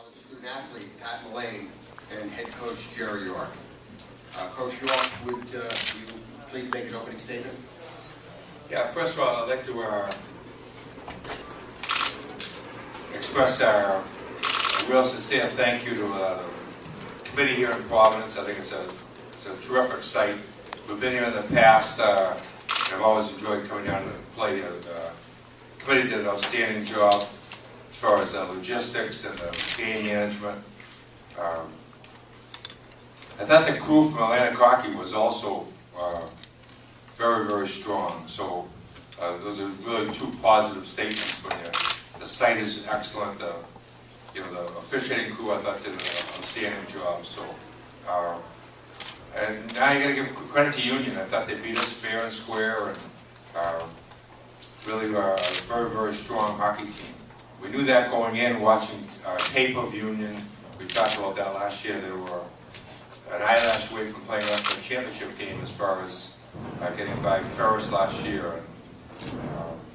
college student athlete Pat Mullane and head coach Jerry York. Coach York, would you please make an opening statement? Yeah, first of all, I'd like to express our real sincere thank you to the committee here in Providence. I think it's a terrific site. We've been here in the past. I've always enjoyed coming down to play. The committee did an outstanding job as far as logistics and game management. I thought the crew from Atlantic Hockey was also very, very strong. So those are really two positive statements. When the site is excellent. The officiating crew I thought did an outstanding job. So, and now you got to give credit to Union. I thought they beat us fair and square, and really are a very, very strong hockey team. We knew that going in, watching tape of Union. We talked about that last year. They were an eyelash away from playing us in the championship game as far as getting by Ferris last year. And,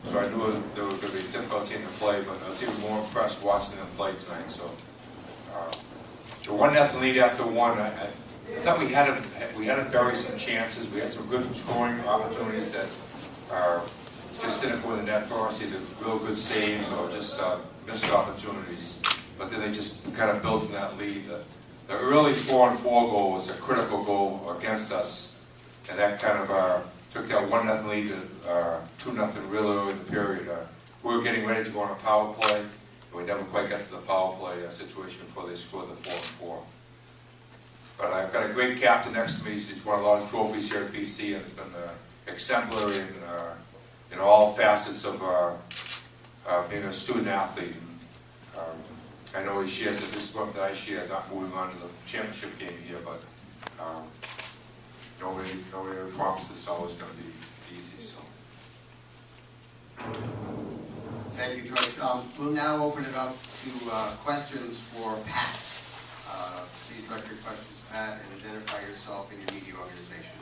so I knew they were going to be a difficult team to play, but I was even more impressed watching them play tonight. So, the 1-0 lead after one, I thought we had to bury some chances. We had some good scoring opportunities that just didn't go in the net for us, either real good saves or just missed opportunities. But then they just kind of built in that lead. The early 4-on-4 goal was a critical goal against us, and that kind of took that 1-0 lead to 2-0 really early in the period. We were getting ready to go on a power play, and we never quite got to the power play situation before they scored the 4-on-4. But I've got a great captain next to me. He's won a lot of trophies here at BC, and has been exemplary in all facets of being a student athlete. I know he shares the disappointment that I share, not moving on to the championship game here, but nobody promises it's always going to be easy. So, Thank you, Coach. We'll now open it up to questions for Pat. Please direct your questions to Pat and identify yourself and your media organization.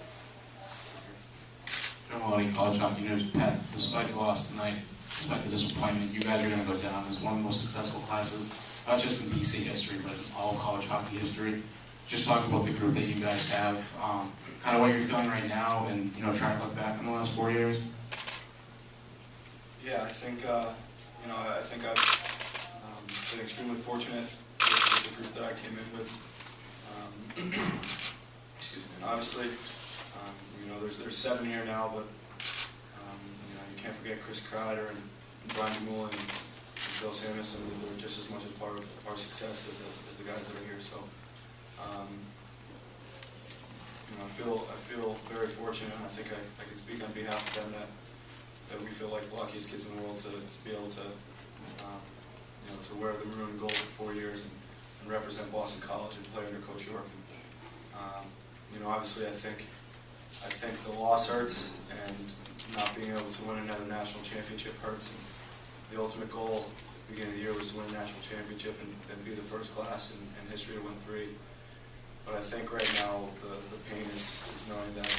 John Maloney, College Hockey News. Pat, despite the loss tonight, despite the disappointment, you guys are going to go down as one of the most successful classes, not just in BC history, but in all college hockey history. Just talk about the group that you guys have, kind of what you're feeling right now, and trying to look back on the last 4 years. Yeah, I think I've been extremely fortunate with the group that I came in with. Excuse me. And obviously, there's 7 here now, but you can't forget Chris Kreider and Brian DeMullen and Bill Samuelson. They're just as much a part of our success as the guys that are here. So, I feel very fortunate, and I think I can speak on behalf of them that we feel like the luckiest kids in the world to be able to to wear the maroon and gold for 4 years and represent Boston College and play under Coach York. And, obviously, I think the loss hurts, and not being able to win another national championship hurts. And the ultimate goal at the beginning of the year was to win a national championship and be the first class in history to win 3. But I think right now the pain is knowing that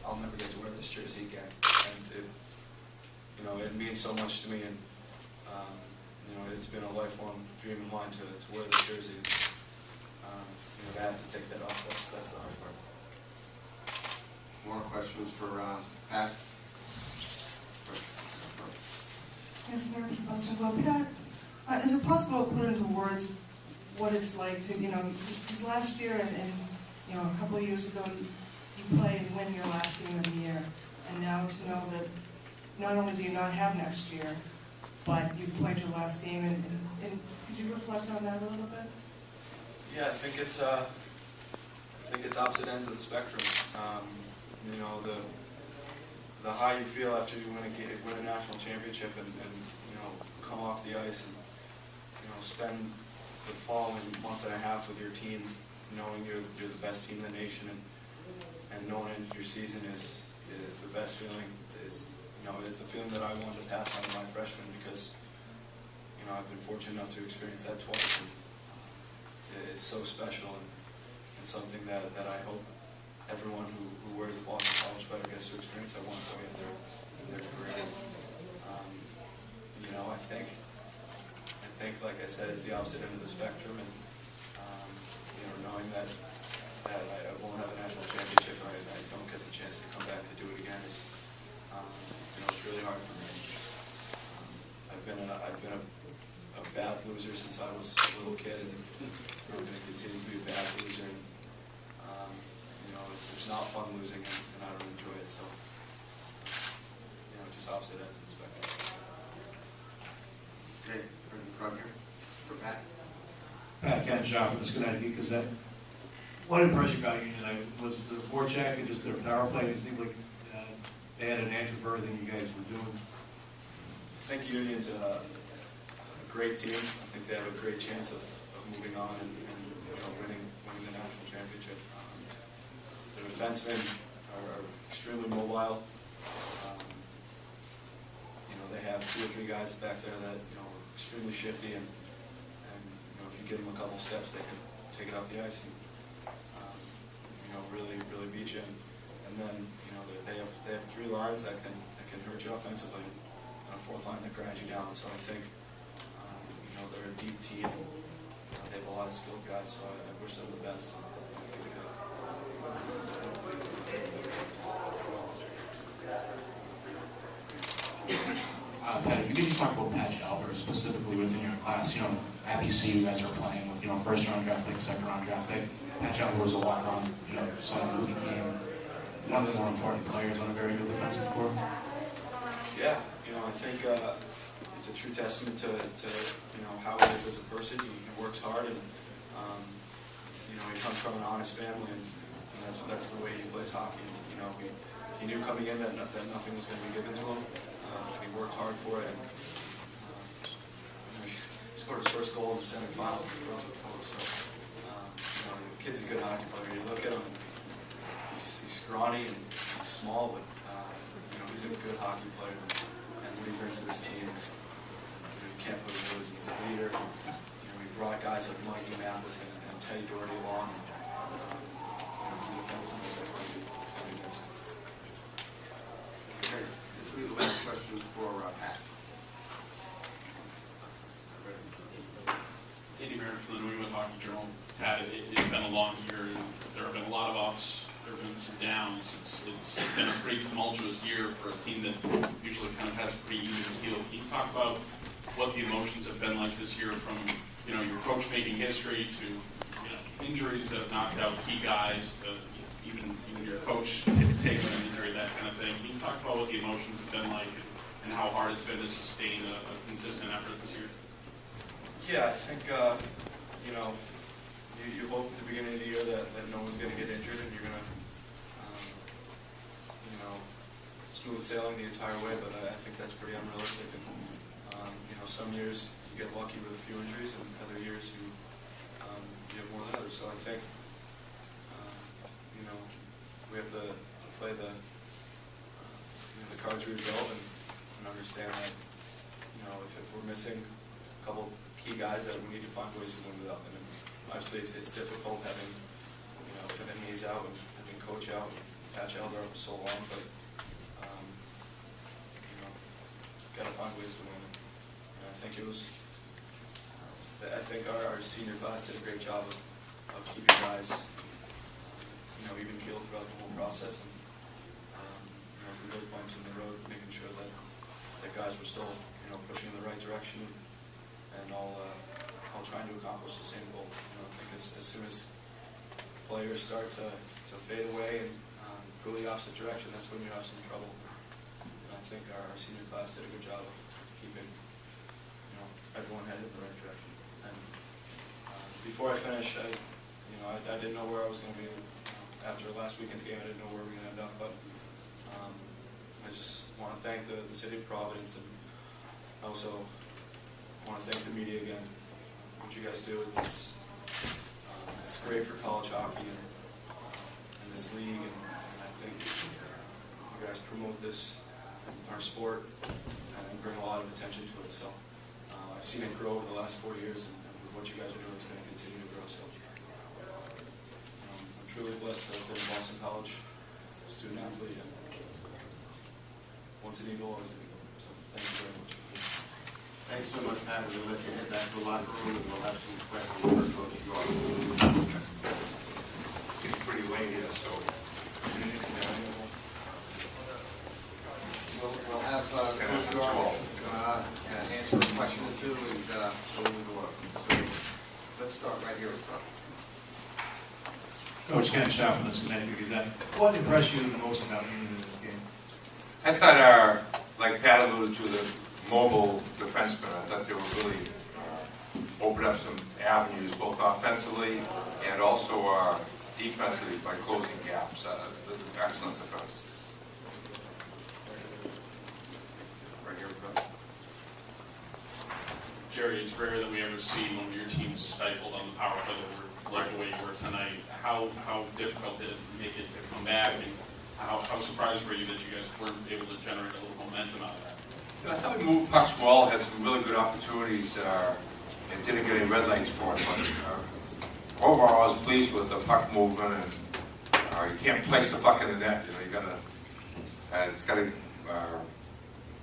I'll never get to wear this jersey again, and it means so much to me, and it's been a lifelong dream of mine to wear this jersey. To have to take that off, that's the hard part. More questions for Pat? Yes, Mary Boston Globe. Pat, is it possible to put into words what it's like to, because last year and a couple of years ago you played and win your last game of the year, and now to know that not only do you not have next year, but you've played your last game, and could you reflect on that a little bit? Yeah, I think it's opposite ends of the spectrum. The high you feel after you win a national championship and come off the ice and spend the following month and a half with your team, knowing you're the best team in the nation, and knowing your season is the best feeling, is the feeling that I wanted to pass on to my freshmen, because I've been fortunate enough to experience that twice, and it's so special and something that I hope everyone who wears a Boston College sweater gets to experience at one point in their career. I think, like I said, it's the opposite end of the spectrum, and knowing that I won't have a national championship, or I don't get the chance to come back to do it again is, it's really hard for me. I've been a bad loser since I was a little kid, and I'm going to continue to be a bad loser. And, it's not fun losing, and I don't enjoy it. So, just opposite ends of the spectrum. Okay, President Krug here for Pat. Pat Kenshaw from Schenectady, because what impressed you about Union tonight was the forecheck and just their power play. It seemed like they had an answer for everything you guys were doing. I think Union's a great team. I think they have a great chance of moving on and winning the national championship. The defensemen are extremely mobile. They have 2 or 3 guys back there that are extremely shifty, and if you give them a couple steps, they can take it off the ice and really beat you. And then they have 3 lines that can hurt you offensively, and a 4th line that grinds you down. So I think they're a deep team. They have a lot of skilled guys, so I wish them the best. Pat, if you could just talk about Patch Albert specifically within your class. At BC you guys are playing with, first round draft pick, second round draft pick. Patch Albert was a walk-on, someone who became one of the more important players on a very good defensive core. Yeah, I think it's a true testament to how he is as a person. He works hard, and he comes from an honest family, and that's the way he plays hockey. He knew coming in that nothing was going to be given to him. And he worked hard for it, and he scored his first goal in the semifinals. So the kid's a good hockey player. You look at him, he's scrawny and he's small, but he's a good hockey player. And what he brings to this team is, you can't put him lose. He's a leader. We brought guys like Mikey Matheson and Teddy Doherty along. He's a defenseman that's going to be missed. Okay, this will be the last question for Pat. Andy Merritt from the New England Hockey Journal. Pat, it's been a long year, and there have been a lot of ups, there have been some downs. It's been a pretty tumultuous year for a team that usually kind of has a pretty even keel. Can you talk about what the emotions have been like this year, from your coach making history to injuries that have knocked out key guys to even your coach taking an injury, that kind of thing? Can you talk about what the emotions have been like and how hard it's been to sustain a consistent effort this year? Yeah, I think, you hope at the beginning of the year that no one's going to get injured, and you're going to, smooth sailing the entire way, but I think that's pretty unrealistic. And, some years you get lucky with a few injuries, and other years you have more than others. So I think, we have to play the cards we were dealt, and understand that, if we're missing a couple key guys, that we need to find ways to win without them. And obviously, it's difficult having Kevin Hayes out and having Coach out, and Patch Albert for so long, but got to find ways to win. And I think our senior class did a great job of keeping guys even keeled throughout the whole process, and through those bumps in the road, making sure that guys were still pushing in the right direction, and all trying to accomplish the same goal. I think as soon as players start to fade away and go the opposite direction, that's when you have some trouble. And I think our senior class did a good job of keeping everyone headed in the right direction. And before I finish, I didn't know where I was going to be after last weekend's game. I didn't know where we were going to end up, but I just want to thank the city of Providence, and also want to thank the media again. What you guys do, it's great for college hockey and this league, and I think you guys promote this, our sport, and bring a lot of attention to it. So I've seen it grow over the last 4 years, and with what you guys are doing, it's going to continue to grow. So I'm truly blessed to have been a Boston College student athlete, and once an Eagle, always an Eagle. So thank you very much. Thanks so much, Pat. We're gonna let you head back to the locker room, and we'll have some questions for Coach York. It's getting pretty late here, so. We'll have Coach York answer a question or two, and so we'll go up. So let's start right here in front. Coach Ken Shaw from the Schenectady Gazette. What impressed you the most about Union in this game? I thought like Pat alluded to, the mobile defensemen, I thought they were really opened up some avenues, both offensively and also defensively by closing gaps. Excellent defense. Right here in front. Jerry, it's rare that we ever see one of your teams stifled on the power play like the way you were tonight. How difficult did it make it to come back, and how surprised were you that you guys weren't able to generate a little momentum out of that? I thought we moved pucks well, had some really good opportunities, and didn't get any red lights for it. But overall, I was pleased with the puck movement, and you can't place the puck in the net. You know, you gotta, it's got to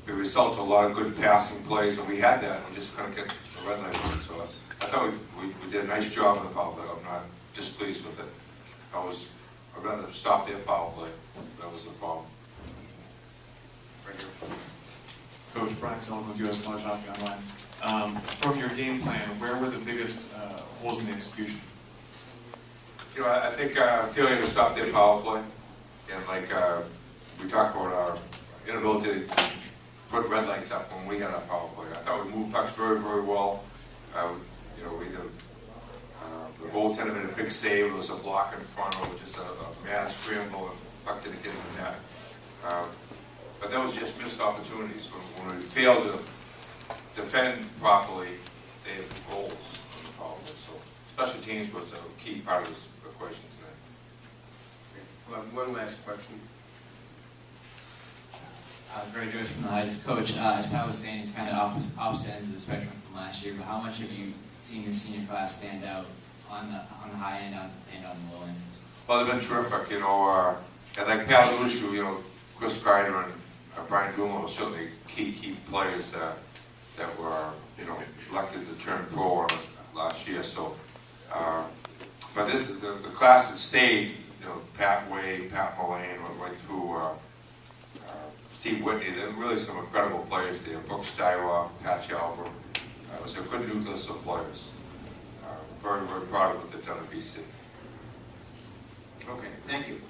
be a result of a lot of good passing plays, and we had that. We just couldn't get the red light on it. So I thought we did a nice job in the power play. I'm not displeased with it. I'd rather stop their power play. That was the problem. Right here. Coach Brian Sullivan with U.S. College Hockey Online. From your game plan, where were the biggest holes in the execution? You know, I think failing to stop their power play, and like we talked about our inability to put red lights up when we had our power play. I thought we moved pucks very, very well. You know, the goaltender made a big save. There was a block in front. It was just a mad scramble, and puck didn't get in the net. But that was just missed opportunities. When we failed to defend properly, they had goals on the power play. So special teams was a key part of this equation tonight. We'll have one last question. Greg Joyce from the Heights. Coach, as Pat was saying, it's kind of opposite ends of the spectrum from last year, but how much have you seen the senior class stand out on the high end and on the low end? Well, they've been terrific, you know, and like Pat alluded to, you know, Chris Kreider and Brian Dumoulin were certainly key players that were, you know, elected to turn pro on us last year. So, but the class that stayed, you know, Pat Wade, Pat Mullane, right through Steve Whitney, they're really some incredible players there. Brooke Styroff, Patch Albert. It was a good nucleus of players. Very, very proud of what they've done at BC. Okay, thank you.